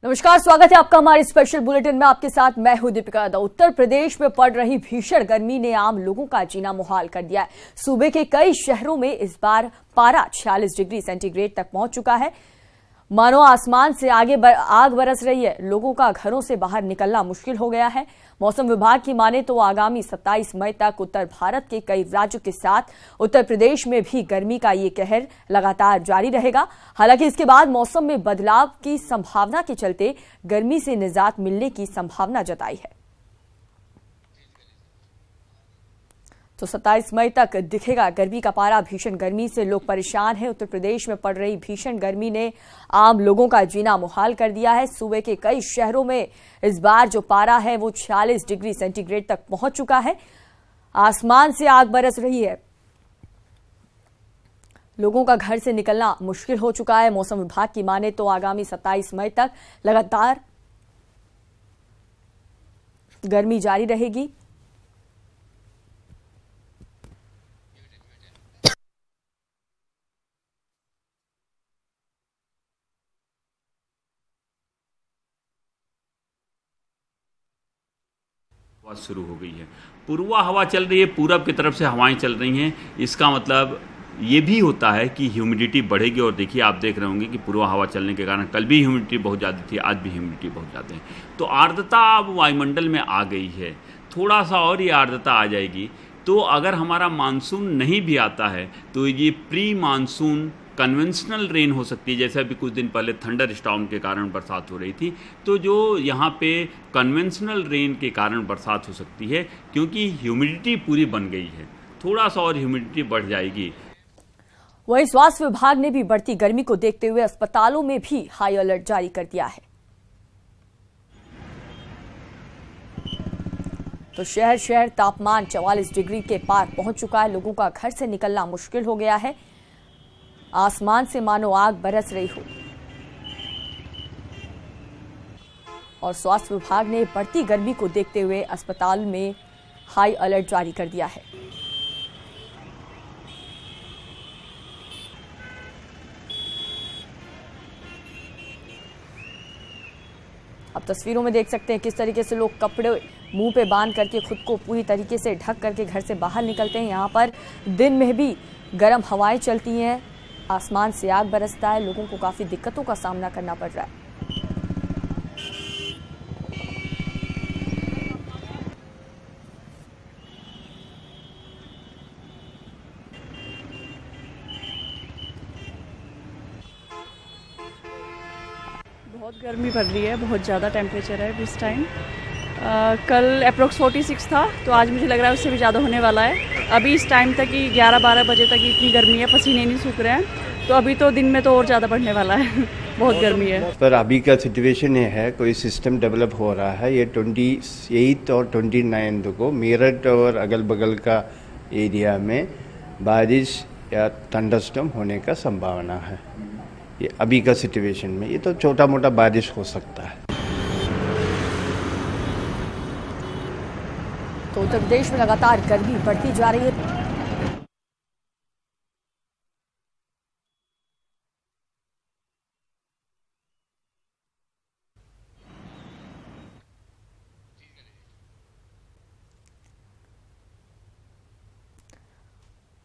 नमस्कार, स्वागत है आपका हमारे स्पेशल बुलेटिन में। आपके साथ मैं हूं दीपिका। उत्तर प्रदेश में पड़ रही भीषण गर्मी ने आम लोगों का जीना मुहाल कर दिया है। सूबे के कई शहरों में इस बार पारा 46 डिग्री सेंटीग्रेड तक पहुंच चुका है। मानो आसमान से आग बरस रही है। लोगों का घरों से बाहर निकलना मुश्किल हो गया है। मौसम विभाग की माने तो आगामी 27 मई तक उत्तर भारत के कई राज्यों के साथ उत्तर प्रदेश में भी गर्मी का ये कहर लगातार जारी रहेगा। हालांकि इसके बाद मौसम में बदलाव की संभावना के चलते गर्मी से निजात मिलने की संभावना जताई है। तो 27 मई तक दिखेगा गर्मी का पारा। भीषण गर्मी से लोग परेशान हैं। उत्तर प्रदेश में पड़ रही भीषण गर्मी ने आम लोगों का जीना मुहाल कर दिया है। सूबे के कई शहरों में इस बार जो पारा है वो 46 डिग्री सेंटीग्रेड तक पहुंच चुका है। आसमान से आग बरस रही है। लोगों का घर से निकलना मुश्किल हो चुका है। मौसम विभाग की माने तो आगामी 27 मई तक लगातार गर्मी जारी रहेगी। शुरू हो गई है। पूर्वा हवा चल रही है, पूरब की तरफ से हवाएं चल रही हैं। इसका मतलब ये भी होता है कि ह्यूमिडिटी बढ़ेगी। और देखिए, आप देख रहे होंगे कि पूर्वा हवा चलने के कारण कल भी ह्यूमिडिटी बहुत ज़्यादा थी, आज भी ह्यूमिडिटी बहुत ज़्यादा है। तो आर्द्रता अब वायुमंडल में आ गई है। थोड़ा सा और ये आर्द्रता आ जाएगी तो अगर हमारा मानसून नहीं भी आता है तो ये प्री मानसून कन्वेंशनल रेन हो सकती है। जैसे अभी कुछ दिन पहले थंडर स्टॉर्म के कारण बरसात हो रही थी, तो जो यहाँ पे कन्वेंशनल रेन के कारण बरसात हो सकती है, क्योंकि ह्यूमिडिटी पूरी बन गई है। थोड़ा सा और ह्यूमिडिटी बढ़ जाएगी। वहीं स्वास्थ्य विभाग ने भी बढ़ती गर्मी को देखते हुए अस्पतालों में भी हाई अलर्ट जारी कर दिया है। तो शहर शहर तापमान 44 डिग्री के पार पहुंच चुका है। लोगों का घर से निकलना मुश्किल हो गया है। आसमान से मानो आग बरस रही हो। और स्वास्थ्य विभाग ने बढ़ती गर्मी को देखते हुए अस्पताल में हाई अलर्ट जारी कर दिया है। अब तस्वीरों में देख सकते हैं किस तरीके से लोग कपड़े मुंह पे बांध करके खुद को पूरी तरीके से ढक करके घर से बाहर निकलते हैं। यहाँ पर दिन में भी गर्म हवाएं चलती हैं, आसमान से आग बरसता है। लोगों को काफी दिक्कतों का सामना करना पड़ रहा है। बहुत गर्मी पड़ रही है, बहुत ज़्यादा टेम्परेचर है इस टाइम। कल अप्रोक्स 46 था, तो आज मुझे लग रहा है उससे भी ज़्यादा होने वाला है। अभी इस टाइम तक ही 11-12 बजे तक इतनी गर्मी है, पसीने नहीं सूख रहे हैं। तो अभी तो दिन में तो और ज़्यादा बढ़ने वाला है। बहुत गर्मी है। पर अभी का सिचुएशन ये है, कोई सिस्टम डेवलप हो रहा है। ये 28 और 29 को मेरठ और अगल बगल का एरिया में बारिश या थंडरस्टॉर्म होने का संभावना है। ये अभी का सिचुएशन में ये तो छोटा मोटा बारिश हो सकता है। तो उत्तर प्रदेश में लगातार गर्मी बढ़ती जा रही है।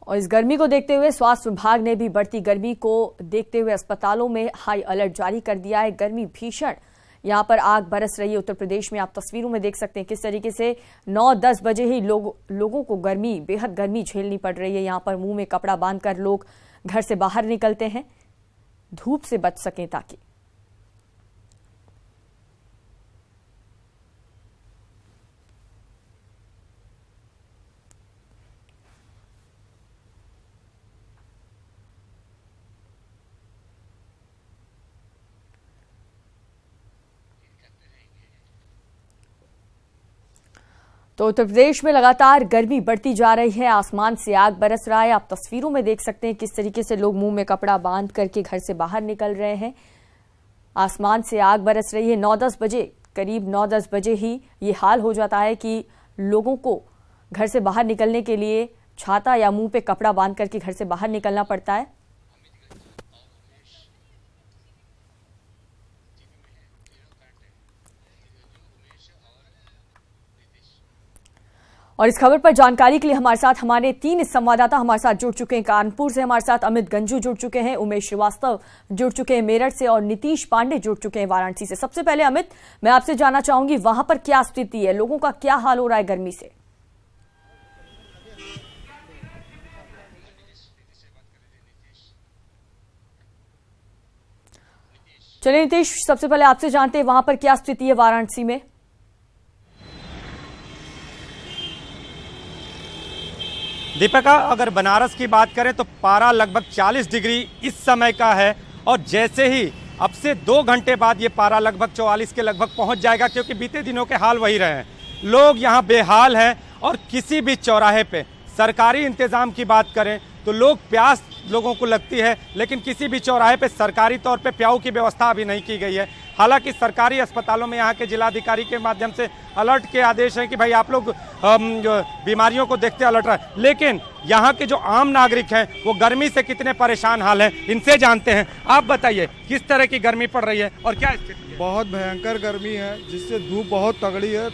और इस गर्मी को देखते हुए स्वास्थ्य विभाग ने भी बढ़ती गर्मी को देखते हुए अस्पतालों में हाई अलर्ट जारी कर दिया है। गर्मी भीषण यहां पर आग बरस रही है उत्तर प्रदेश में। आप तस्वीरों में देख सकते हैं किस तरीके से 9-10 बजे ही लोगों को बेहद गर्मी झेलनी पड़ रही है। यहां पर मुंह में कपड़ा बांधकर लोग घर से बाहर निकलते हैं, धूप से बच सकें ताकि। तो उत्तर प्रदेश में लगातार गर्मी बढ़ती जा रही है। आसमान से आग बरस रहा है। आप तस्वीरों में देख सकते हैं किस तरीके से लोग मुंह में कपड़ा बांध करके घर से बाहर निकल रहे हैं। आसमान से आग बरस रही है। 9-10 बजे, करीब 9-10 बजे ही ये हाल हो जाता है कि लोगों को घर से बाहर निकलने के लिए छाता या मुंह पे कपड़ा बांध करके घर से बाहर निकलना पड़ता है। और इस खबर पर जानकारी के लिए हमारे साथ हमारे 3 संवाददाता हमारे साथ जुड़ चुके हैं। कानपुर से हमारे साथ अमित गंजू जुड़ चुके हैं, उमेश श्रीवास्तव जुड़ चुके हैं मेरठ से और नीतीश पांडे जुड़ चुके हैं वाराणसी से। सबसे पहले अमित, मैं आपसे जानना चाहूंगी वहां पर क्या स्थिति है, लोगों का क्या हाल हो रहा है गर्मी से? चलिए नीतीश, सबसे पहले आपसे जानते हैं वहां पर क्या स्थिति है वाराणसी में। दीपिका, अगर बनारस की बात करें तो पारा लगभग 40 डिग्री इस समय का है और जैसे ही अब से 2 घंटे बाद ये पारा लगभग 44 के लगभग पहुंच जाएगा, क्योंकि बीते दिनों के हाल वही रहे हैं। लोग यहाँ बेहाल हैं और किसी भी चौराहे पे सरकारी इंतजाम की बात करें तो प्यास लोगों को लगती है, लेकिन किसी भी चौराहे पे सरकारी तौर पे प्याऊ की व्यवस्था अभी नहीं की गई है। हालांकि सरकारी अस्पतालों में यहाँ के जिलाधिकारी के माध्यम से अलर्ट के आदेश हैं कि भाई आप लोग बीमारियों को देखते अलर्ट रहे, लेकिन यहाँ के जो आम नागरिक हैं वो गर्मी से कितने परेशान हाल हैं, इनसे जानते हैं। आप बताइए किस तरह की गर्मी पड़ रही है और क्या स्थिति है? बहुत भयंकर गर्मी है, जिससे धूप बहुत तगड़ी है,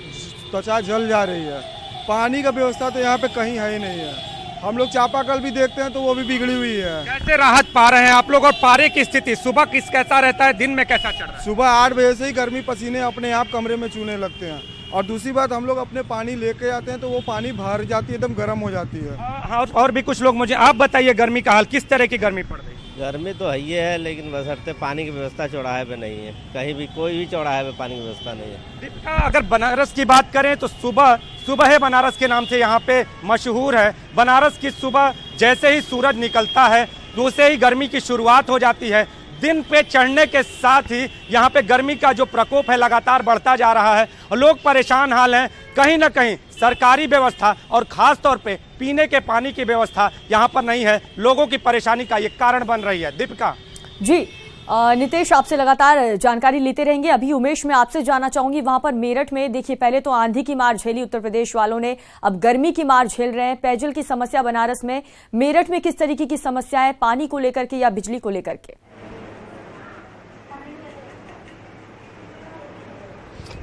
त्वचा जल जा रही है। पानी का व्यवस्था तो यहाँ पे कहीं है ही नहीं है। हम लोग चापाकल भी देखते हैं तो वो भी बिगड़ी हुई है। कैसे राहत पा रहे हैं आप लोग? और पारे की स्थिति सुबह कैसा रहता है, दिन में कैसा चल रहा है? सुबह 8 बजे से ही गर्मी पसीने अपने आप कमरे में चूने लगते हैं। और दूसरी बात, हम लोग अपने पानी लेके आते हैं तो वो पानी भर जाती है, एकदम गर्म हो जाती है। हाँ, और भी कुछ लोग, मुझे आप बताइए गर्मी का हाल, किस तरह की गर्मी पड़ रही है? गर्मी तो है ही है, लेकिन बशर्ते पानी की व्यवस्था चौराहे पे नहीं है। कहीं भी कोई भी चौराहे पे पानी की व्यवस्था नहीं है। अगर बनारस की बात करें तो सुबह है बनारस के नाम से यहाँ पे मशहूर है। बनारस की सुबह जैसे ही सूरज निकलता है दूसरे ही गर्मी की शुरुआत हो जाती है। दिन पे चढ़ने के साथ ही यहाँ पे गर्मी का जो प्रकोप है लगातार बढ़ता जा रहा है और लोग परेशान हाल हैं। कहीं ना कहीं सरकारी व्यवस्था और खास तौर पे पीने के पानी की व्यवस्था यहाँ पर नहीं है। लोगों की परेशानी का ये कारण बन रही है। दीपिका जी, नीतीश आपसे लगातार जानकारी लेते रहेंगे। अभी उमेश, मैं आपसे जानना चाहूंगी वहां पर मेरठ में देखिए, पहले तो आंधी की मार झेली उत्तर प्रदेश वालों ने, अब गर्मी की मार झेल रहे हैं। पेयजल की समस्या बनारस में, मेरठ में किस तरीके की समस्या है, पानी को लेकर के या बिजली को लेकर के?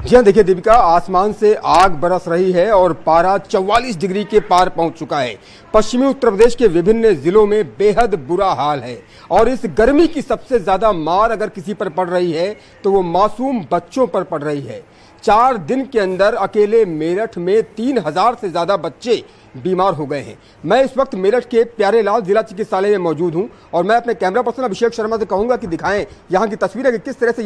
जी हाँ, देखिए दीपिका, आसमान से आग बरस रही है और पारा 44 डिग्री के पार पहुंच चुका है। पश्चिमी उत्तर प्रदेश के विभिन्न जिलों में बेहद बुरा हाल है और इस गर्मी की सबसे ज्यादा मार अगर किसी पर पड़ रही है तो वो मासूम बच्चों पर पड़ रही है। 4 दिन के अंदर अकेले मेरठ में 3000 से ज्यादा बच्चे बीमार हो गए हैं। मैं इस वक्त मेरठ के प्यारेलाल जिला चिकित्सालय में मौजूद हूं और मैं अपने कैमरा पर्सन अभिषेक शर्मा से कहूंगा कि दिखाएं यहां की तस्वीरें कि किस तरह से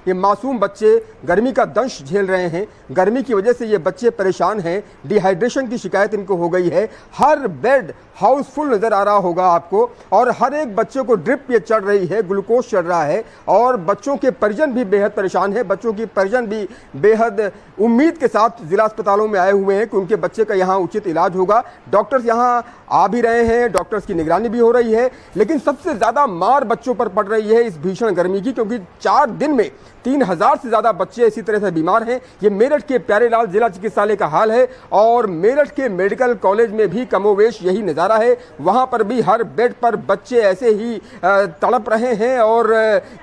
ये मासूम बच्चे गर्मी का दंश झेल रहे हैं। गर्मी की वजह से ये बच्चे परेशान हैं, डिहाइड्रेशन की शिकायत इनको हो गई है। हर बेड हाउसफुल नजर आ रहा होगा आपको और हर एक बच्चे को ड्रिप ये चढ़ रही है, ग्लूकोज चढ़ रहा है और बच्चों के परिजन भी बेहद परेशान है। बच्चों की परिजन भी बेहद उम्मीद के साथ जिला अस्पतालों में आए हुए हैं कि उनके बच्चे का यहाँ उचित इलाज होगा। डॉक्टर्स यहाँ आ भी रहे हैं, डॉक्टर्स की निगरानी भी हो रही है, लेकिन सबसे ज्यादा मार बच्चों पर पड़ रही है इस भीषण गर्मी की, क्योंकि 4 दिन में 3000 से ज्यादा बच्चे इसी तरह से बीमार हैं। ये मेरठ के प्यारेलाल जिला चिकित्सालय का हाल है और मेरठ के मेडिकल कॉलेज में भी कमोवेश यही नजारा है। वहां पर भी हर बेड पर बच्चे ऐसे ही तड़प रहे हैं और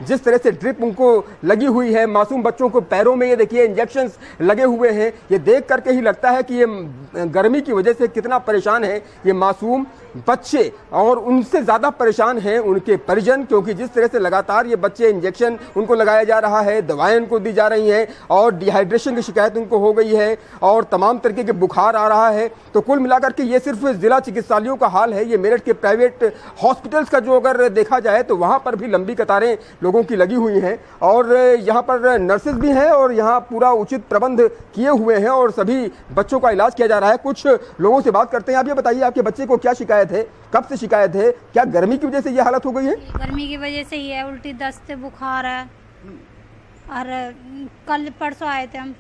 जिस तरह से ड्रिप उनको लगी हुई है, मासूम बच्चों को पैरों में ये देखिए इंजेक्शंस लगे हुए हैं। ये देख करके ही लगता है कि ये गर्मी की वजह से कितना परेशान है ये मासूम बच्चे और उनसे ज्यादा परेशान हैं उनके परिजन, क्योंकि जिस तरह से लगातार ये बच्चे इंजेक्शन उनको लगाया जा रहा है, दवाएं उनको दी जा रही हैं और डिहाइड्रेशन की शिकायत उनको हो गई है और तमाम तरीके के बुखार आ रहा है। तो कुल मिलाकर के ये सिर्फ जिला चिकित्सालयों का हाल है। ये मेरठ के प्राइवेट हॉस्पिटल्स का जो अगर देखा जाए तो वहां पर भी लंबी कतारें लोगों की लगी हुई हैं और यहाँ पर नर्सेज भी हैं और यहाँ पूरा उचित प्रबंध किए हुए हैं और सभी बच्चों का इलाज किया जा रहा है। कुछ लोगों से बात करते हैं। आप ये बताइए, आपके बच्चे को क्या शिकायत है, कब से शिकायत है, क्या गर्मी की वजह से ये हालत हो गई है? गर्मी की वजह से ही है, उल्टी दस्त बुखार है और कल परसों आए थे हम।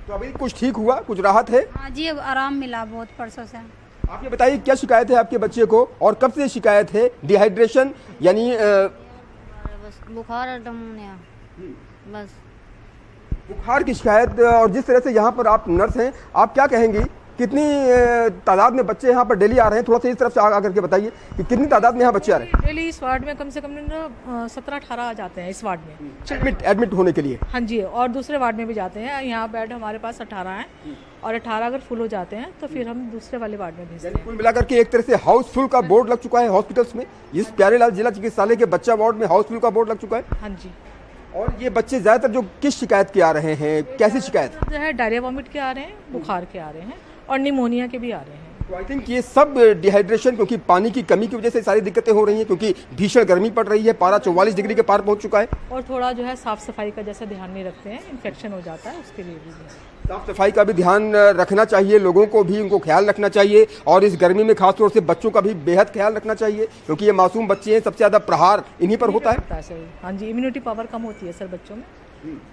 तो अभी कुछ ठीक हुआ, कुछ राहत है? हाँ जी, अब आराम मिला बहुत परसों से। आप ये बताइए क्या शिकायत है आपके बच्चे को और कब से शिकायत है? डिहाइड्रेशन यानी बस बुखार और निमोनिया, बस बुखार की शिकायत। और जिस तरह से यहाँ पर आप नर्स हैं, आप क्या कहेंगी कितनी तादाद में बच्चे यहाँ पर डेली आ रहे हैं? थोड़ा सा इस तरफ से आकर के बताइए कि कितनी तादाद में यहाँ बच्चे आ रहे हैं? डेली इस वार्ड में कम से कम 17-18 आ जाते हैं इस वार्ड में एडमिट होने के लिए। हाँ जी, और दूसरे वार्ड में भी जाते हैं। यहाँ बेड हमारे पास 18 हैं और 18 अगर फुल हो जाते हैं तो फिर हम दूसरे वाले वार्ड में भेजते हैं। कुल मिलाकर के एक तरह से हाउसफुल का बोर्ड लग चुका है हॉस्पिटल्स में। इस प्यारेलाल जिला चिकित्सालय के बच्चा वार्ड में हाउसफुल का बोर्ड लग चुका है। हाँ जी। और ये बच्चे ज्यादातर जो किस शिकायत के आ रहे हैं, कैसी शिकायत? जो है डायरिया वॉमिट के आ रहे हैं, बुखार के आ रहे हैं और निमोनिया के भी आ रहे हैं। तो आई थिंक ये सब डिहाइड्रेशन, क्योंकि पानी की कमी की वजह से सारी दिक्कतें हो रही हैं, क्योंकि भीषण गर्मी पड़ रही है, पारा 44 डिग्री के पार पहुंच चुका है। और थोड़ा जो है साफ सफाई का जैसे ध्यान नहीं रखते हैं, इन्फेक्शन हो जाता है, उसके लिए भी साफ सफाई का भी ध्यान रखना चाहिए, लोगों को भी उनको ख्याल रखना चाहिए। और इस गर्मी में खासतौर से बच्चों का भी बेहद ख्याल रखना चाहिए, क्योंकि ये मासूम बच्चे हैं, सबसे ज्यादा प्रहार इन्हीं पर होता है सर। हाँ जी, इम्यूनिटी पावर कम होती है सर बच्चों में,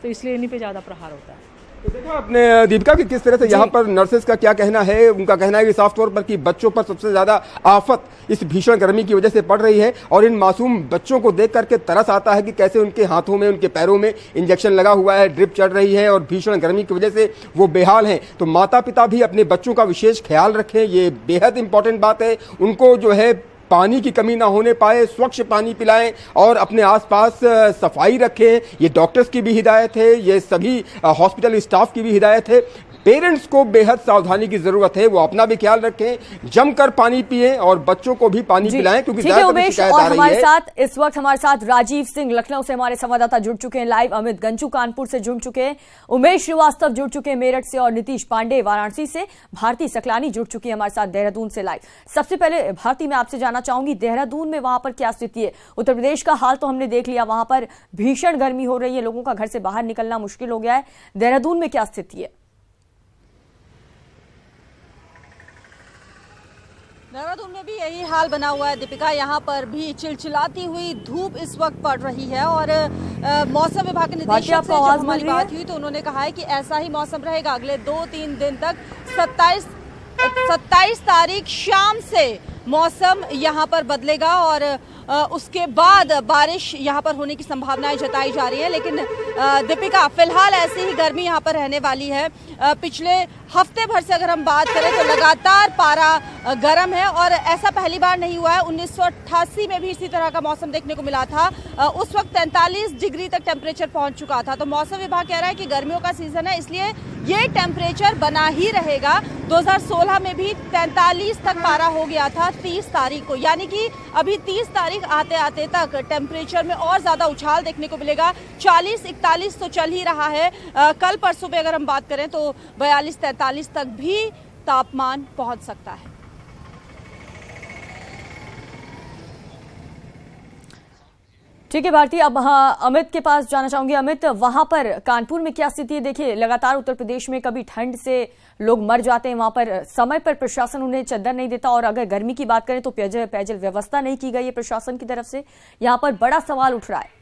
तो इसलिए इन्हीं पे ज्यादा प्रहार होता है। तो देखो आपने दीपिका की किस तरह से यहाँ पर नर्सेस का क्या कहना है। उनका कहना है कि साफ तौर पर कि बच्चों पर सबसे ज्यादा आफत इस भीषण गर्मी की वजह से पड़ रही है, और इन मासूम बच्चों को देख करके तरस आता है कि कैसे उनके हाथों में, उनके पैरों में इंजेक्शन लगा हुआ है, ड्रिप चढ़ रही है और भीषण गर्मी की वजह से वो बेहाल हैं। तो माता पिता भी अपने बच्चों का विशेष ख्याल रखें, ये बेहद इंपॉर्टेंट बात है। उनको जो है पानी की कमी ना होने पाए, स्वच्छ पानी पिलाएं और अपने आसपास सफाई रखें। ये डॉक्टर्स की भी हिदायत है, ये सभी हॉस्पिटल स्टाफ की भी हिदायत है। पेरेंट्स को बेहद सावधानी की जरूरत है, वो अपना भी ख्याल रखें, जमकर पानी पिएं और बच्चों को भी पानी पिलाएं, क्योंकि उमेश, और हमारे साथ इस वक्त हमारे साथ राजीव सिंह लखनऊ से हमारे संवाददाता जुड़ चुके हैं लाइव, अमित गंजू कानपुर से जुड़ चुके हैं, उमेश श्रीवास्तव जुड़ चुके हैं मेरठ से, और नीतीश पांडे वाराणसी से, भारती सकलानी जुड़ चुकी है हमारे साथ देहरादून से लाइव। सबसे पहले भारती, मैं आपसे जानना चाहूंगी देहरादून में वहां पर क्या स्थिति है? उत्तर प्रदेश का हाल तो हमने देख लिया, वहां पर भीषण गर्मी हो रही है, लोगों का घर से बाहर निकलना मुश्किल हो गया है। देहरादून में क्या स्थिति है? देहरादून में भी यही हाल बना हुआ है दीपिका। यहाँ पर भी चिलचिलाती हुई धूप इस वक्त पड़ रही है, और मौसम विभाग के निदेशक से जब हमारी बात हुई तो उन्होंने कहा है कि ऐसा ही मौसम रहेगा अगले 2-3 दिन तक। 27 तारीख शाम से मौसम यहाँ पर बदलेगा और उसके बाद बारिश यहाँ पर होने की संभावनाएं जताई जा रही है। लेकिन दीपिका, फिलहाल ऐसी ही गर्मी यहाँ पर रहने वाली है। पिछले हफ्ते भर से अगर हम बात करें तो लगातार पारा गर्म है, और ऐसा पहली बार नहीं हुआ है। 1988 में भी इसी तरह का मौसम देखने को मिला था, उस वक्त 43 डिग्री तक टेम्परेचर पहुंच चुका था। तो मौसम विभाग कह रहा है कि गर्मियों का सीजन है, इसलिए ये टेम्परेचर बना ही रहेगा। 2016 में भी 43 तक पारा हो गया था 30 तारीख को, यानी कि अभी 30 तारीख आते आते तक टेम्परेचर में और ज्यादा उछाल देखने को मिलेगा। 40-41 तो चल ही रहा है। कल परसों पे अगर हम बात करें तो 42-43 तक भी तापमान पहुंच सकता है। ठीक है भारती, अब अमित के पास जाना चाहूंगी। अमित, वहां पर कानपुर में क्या स्थिति है? देखिए लगातार उत्तर प्रदेश में कभी ठंड से लोग मर जाते हैं, वहां पर समय पर प्रशासन उन्हें चद्दर नहीं देता, और अगर गर्मी की बात करें तो पेयजल व्यवस्था नहीं की गई है प्रशासन की तरफ से। यहां पर बड़ा सवाल उठ रहा है।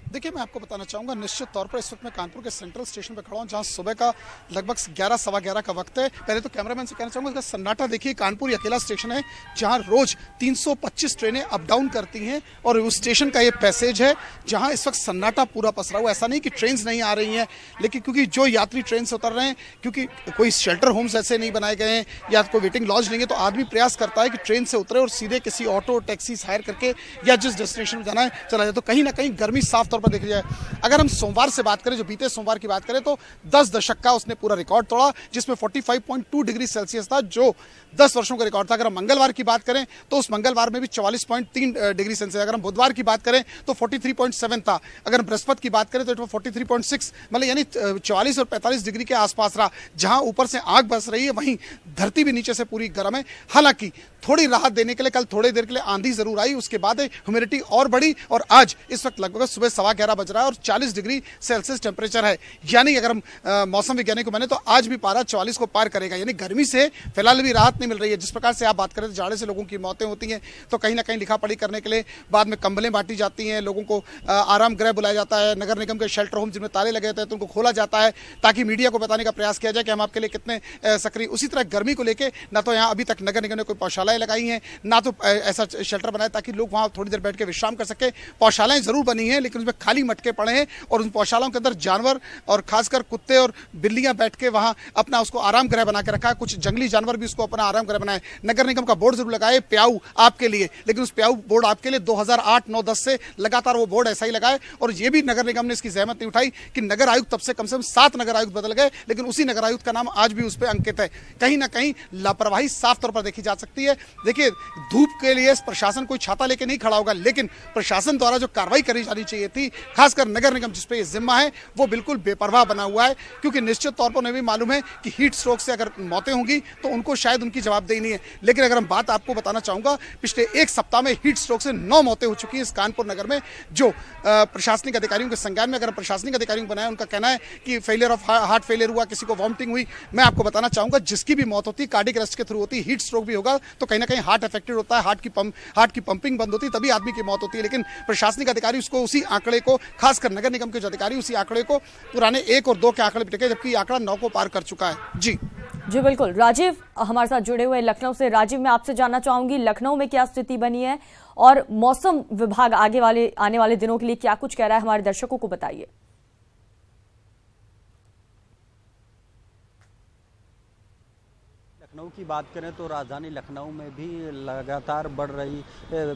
देखिए, मैं आपको बताना चाहूँगा, निश्चित तौर पर इस वक्त मैं कानपुर के सेंट्रल स्टेशन पर खड़ा हूँ, जहाँ सुबह का लगभग 11-11:15 का वक्त है। पहले तो कैमरामैन से कहना चाहूँगा, इसका सन्नाटा देखिए। कानपुर ये अकेला स्टेशन है जहाँ रोज 325 ट्रेनें अप डाउन करती हैं, और उस स्टेशन का ये पैसेज है जहाँ इस वक्त सन्नाटा पूरा पसरा हुआ। ऐसा नहीं कि ट्रेन नहीं आ रही हैं, लेकिन क्योंकि जो यात्री ट्रेन से उतर रहे हैं, क्योंकि कोई शेल्टर होम्स ऐसे नहीं बनाए गए हैं या कोई वेटिंग लॉज नहीं है, तो आदमी प्रयास करता है कि ट्रेन से उतरे और सीधे किसी ऑटो टैक्सी हायर करके या जिस डेस्टिनेशन में जाना है चला जाए। तो कहीं ना कहीं गर्मी साफ तौर पर देखी जाए। अगर हम सोमवार से बात करें, जो बीते सोमवार की बात करें, तो 10 दशक का उसने पूरा रिकॉर्ड तोड़ा, जिसमें 45.2 डिग्री सेल्सियस था, जो 10 वर्षों का रिकॉर्ड था। अगर हम मंगलवार की बात करें तो उस मंगलवार में भी 44.3 डिग्री सेल्सियस। अगर हम बुधवार की बात करें तो 43.7 था। अगर हम बृहस्पति की बात करें तो 43.6, मतलब यानी 44 और 45 डिग्री के आसपास रहा। जहां ऊपर से आग बरस रही है, वहीं धरती भी नीचे से पूरी गर्म है। हालांकि थोड़ी राहत देने के लिए कल थोड़ी देर के लिए आंधी जरूर आई, उसके बाद ह्यूमिडिटी और बढ़ी, और आज इस वक्त लगभग सुबह 11:15 बज रहा है और 40 डिग्री सेल्सियस टेम्परेचर है। यानी अगर हम मौसम वैज्ञानिक को माने तो आज भी पारा 44 को पार करेगा। यानी गर्मी से फिलहाल भी राहत नहीं मिल रही है। जिस प्रकार से आप बात करें तो जाड़े से लोगों की मौतें होती हैं, तो कहीं ना कहीं लिखा पढ़ी करने के लिए बाद में कंबलें बांटी जाती हैं, लोगों को आराम गृह बुलाया जाता है, नगर निगम के शेल्टर होम जिनमें ताले लगे होते हैं तो उनको खोला जाता है, ताकि मीडिया को बताने का प्रयास किया जाए कि हम आपके लिए कितने सक्रिय। उसी तरह गर्मी को लेकर ना तो यहाँ अभी तक नगर निगम ने कोई पौशालाएं लगाई हैं, ना तो ऐसा शेल्टर बनाया ताकि लोग वहाँ थोड़ी देर बैठ के विश्राम कर सके। पौशालाएं जरूर बनी हैं, लेकिन उसमें खाली मटके पड़े हैं और उन पौधशालाओं के अंदर जानवर और खासकर कुत्ते और बिल्लियां बैठ के वहां अपना उसको आराम गृह बना के रखा है। कुछ जंगली जानवर भी उसको अपना आराम गृह बनाए। नगर निगम का बोर्ड जरूर लगाए प्याऊ आपके लिए, लेकिन उस प्याऊ बोर्ड आपके लिए 2008, 9, 10 से लगातार वो बोर्ड ऐसा ही लगाए। और ये भी नगर निगम ने इसकी जहमत नहीं उठाई कि नगर आयुक्त तब से कम 7 नगर आयुक्त बदल गए, लेकिन उसी नगर आयुक्त का नाम आज भी उस पर अंकित है। कहीं ना कहीं लापरवाही साफ तौर पर देखी जा सकती है। देखिए, धूप के लिए प्रशासन कोई छाता लेके नहीं खड़ा होगा, लेकिन प्रशासन द्वारा जो कार्रवाई करी जानी चाहिए थी, खासकर नगर निगम जिस पे ये जिम्मा है, वो बिल्कुल बेपरवाह बना हुआ है। क्योंकि निश्चित तौर पर उन्हें भी मालूम है कि हीट स्ट्रोक से अगर मौतें होंगी तो उनको शायद उनकी जवाबदेही नहीं है। लेकिन अगर हम बात आपको बताना चाहूंगा, पिछले एक सप्ताह में हीट स्ट्रोक से 9 मौतें हो चुकी हैं इस कानपुर नगर में, जो प्रशासनिक अधिकारियों के संज्ञान में। अगर प्रशासनिक अधिकारियों को बनाया, उनका कहना है कि फेलियर ऑफ हार्ट फेलियर हुआ, किसी को वॉमिटिंग हुई। मैं आपको बताना चाहूंगा, जिसकी भी मौत होती कार्डियक अरेस्ट के थ्रू होती, हीट स्ट्रोक भी होगा तो कहीं ना कहीं हार्ट अफेक्टेड होता है, हार्ट की पंपिंग बंद होती, तभी आदमी की मौत होती है। लेकिन प्रशासनिक अधिकारी उसको उसी आंकड़े को, खासकर नगर निगम के जो अधिकारी, उसी आंकड़े को पुराने 1 और 2 के आंकड़े पे टिके, जबकि आंकड़ा 9 को पार कर चुका है। जी बिल्कुल। राजीव हमारे साथ जुड़े हुए लखनऊ से। राजीव, मैं आपसे जानना चाहूंगी लखनऊ में क्या स्थिति बनी है और मौसम विभाग आने वाले दिनों के लिए क्या कुछ कह रहा है, हमारे दर्शकों को बताइए। लखनऊ की बात करें तो राजधानी लखनऊ में भी लगातार बढ़ रही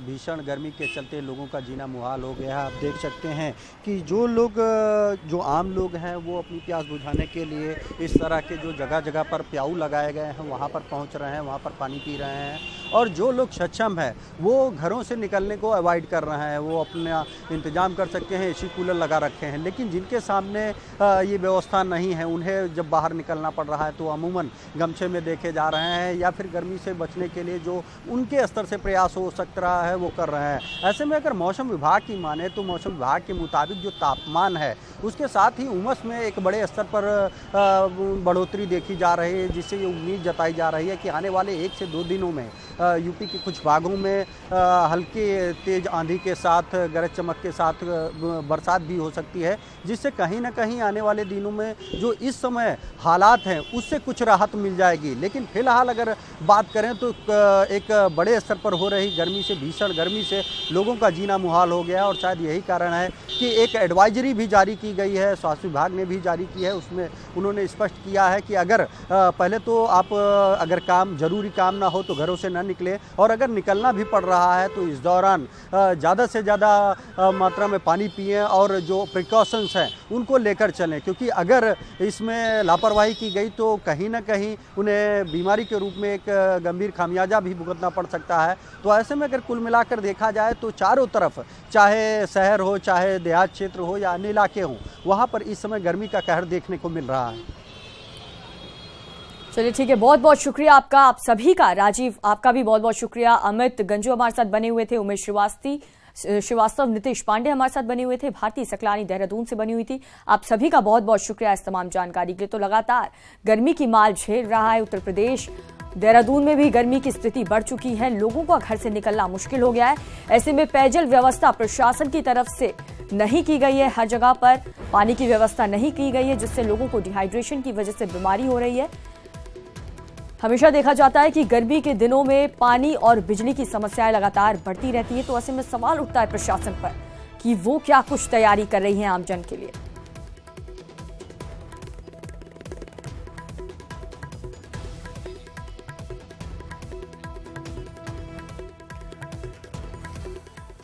भीषण गर्मी के चलते लोगों का जीना मुहाल हो गया है। आप देख सकते हैं कि जो आम लोग हैं वो अपनी प्यास बुझाने के लिए इस तरह के जो जगह जगह पर प्याऊ लगाए गए हैं वहाँ पर पहुँच रहे हैं, वहाँ पर पानी पी रहे हैं। और जो लोग सक्षम है वो घरों से निकलने को अवॉइड कर रहे हैं, वो अपना इंतजाम कर सकते हैं, एसी कूलर लगा रखे हैं। लेकिन जिनके सामने ये व्यवस्था नहीं है, उन्हें जब बाहर निकलना पड़ रहा है तो अमूमन गमछे में देखे जा रहे हैं या फिर गर्मी से बचने के लिए जो उनके स्तर से प्रयास हो सकता है वो कर रहे हैं। ऐसे में अगर मौसम विभाग की माने तो मौसम विभाग के मुताबिक जो तापमान है उसके साथ ही उमस में एक बड़े स्तर पर बढ़ोतरी देखी जा रही है, जिससे ये उम्मीद जताई जा रही है कि आने वाले 1 से 2 दिनों में यूपी के कुछ भागों में हल्के तेज आंधी के साथ गरज चमक के साथ बरसात भी हो सकती है, जिससे कहीं ना कहीं आने वाले दिनों में जो इस समय हालात हैं उससे कुछ राहत मिल जाएगी। लेकिन फिलहाल अगर बात करें तो एक बड़े स्तर पर हो रही गर्मी से, भीषण गर्मी से लोगों का जीना मुहाल हो गया। और शायद यही कारण है कि एक एडवाइजरी भी जारी की गई है, स्वास्थ्य विभाग ने भी जारी की है। उसमें उन्होंने स्पष्ट किया है कि अगर पहले तो आप अगर जरूरी काम ना हो तो घरों से न निकले, और अगर निकलना भी पड़ रहा है तो इस दौरान ज़्यादा से ज़्यादा मात्रा में पानी पिएं और जो प्रिकॉशंस हैं उनको लेकर चलें, क्योंकि अगर इसमें लापरवाही की गई तो कहीं ना कहीं उन्हें बीमारी के रूप में एक गंभीर खामियाजा भी भुगतना पड़ सकता है। तो ऐसे में अगर कुल मिलाकर देखा जाए तो चारों तरफ, चाहे शहर हो, चाहे देहात क्षेत्र हो या अन्य इलाके हों, वहाँ पर इस समय गर्मी का कहर देखने को मिल रहा है। चलिए ठीक है, बहुत बहुत शुक्रिया आपका, आप सभी का। राजीव, आपका भी बहुत बहुत शुक्रिया। अमित गंजू हमारे साथ बने हुए थे, उमेश श्रीवास्तव, नितेश पांडे हमारे साथ बने हुए थे, भारती सकलानी देहरादून से बनी हुई थी। आप सभी का बहुत बहुत शुक्रिया इस तमाम जानकारी के लिए। तो लगातार गर्मी की मार झेल रहा है उत्तर प्रदेश। देहरादून में भी गर्मी की स्थिति बढ़ चुकी है, लोगों का घर से निकलना मुश्किल हो गया है। ऐसे में पेयजल व्यवस्था प्रशासन की तरफ से नहीं की गई है, हर जगह पर पानी की व्यवस्था नहीं की गई है, जिससे लोगों को डिहाइड्रेशन की वजह से बीमारी हो रही है। हमेशा देखा जाता है कि गर्मी के दिनों में पानी और बिजली की समस्याएं लगातार बढ़ती रहती है, तो ऐसे में सवाल उठता है प्रशासन पर कि वो क्या कुछ तैयारी कर रही है आमजन के लिए।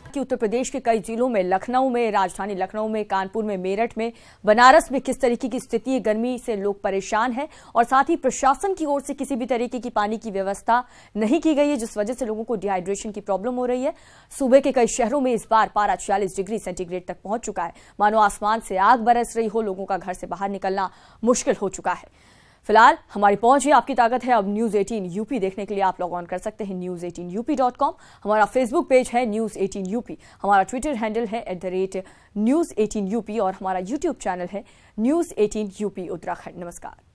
कि उत्तर प्रदेश के कई जिलों में, लखनऊ में, राजधानी लखनऊ में, कानपुर में, मेरठ में, बनारस में किस तरीके की स्थिति है, गर्मी से लोग परेशान हैं और साथ ही प्रशासन की ओर से किसी भी तरीके की पानी की व्यवस्था नहीं की गई है, जिस वजह से लोगों को डिहाइड्रेशन की प्रॉब्लम हो रही है। सूबे के कई शहरों में इस बार पारा 46 डिग्री सेंटीग्रेड तक पहुंच चुका है। मानो आसमान से आग बरस रही हो, लोगों का घर से बाहर निकलना मुश्किल हो चुका है। फिलहाल हमारी पहुंच है, आपकी ताकत है। अब न्यूज 18 यूपी देखने के लिए आप लॉग ऑन कर सकते हैं news18up.com। हमारा फेसबुक पेज है न्यूज 18 यूपी, हमारा ट्विटर हैंडल है @news18up और हमारा यूट्यूब चैनल है न्यूज 18 यूपी उत्तराखंड। नमस्कार।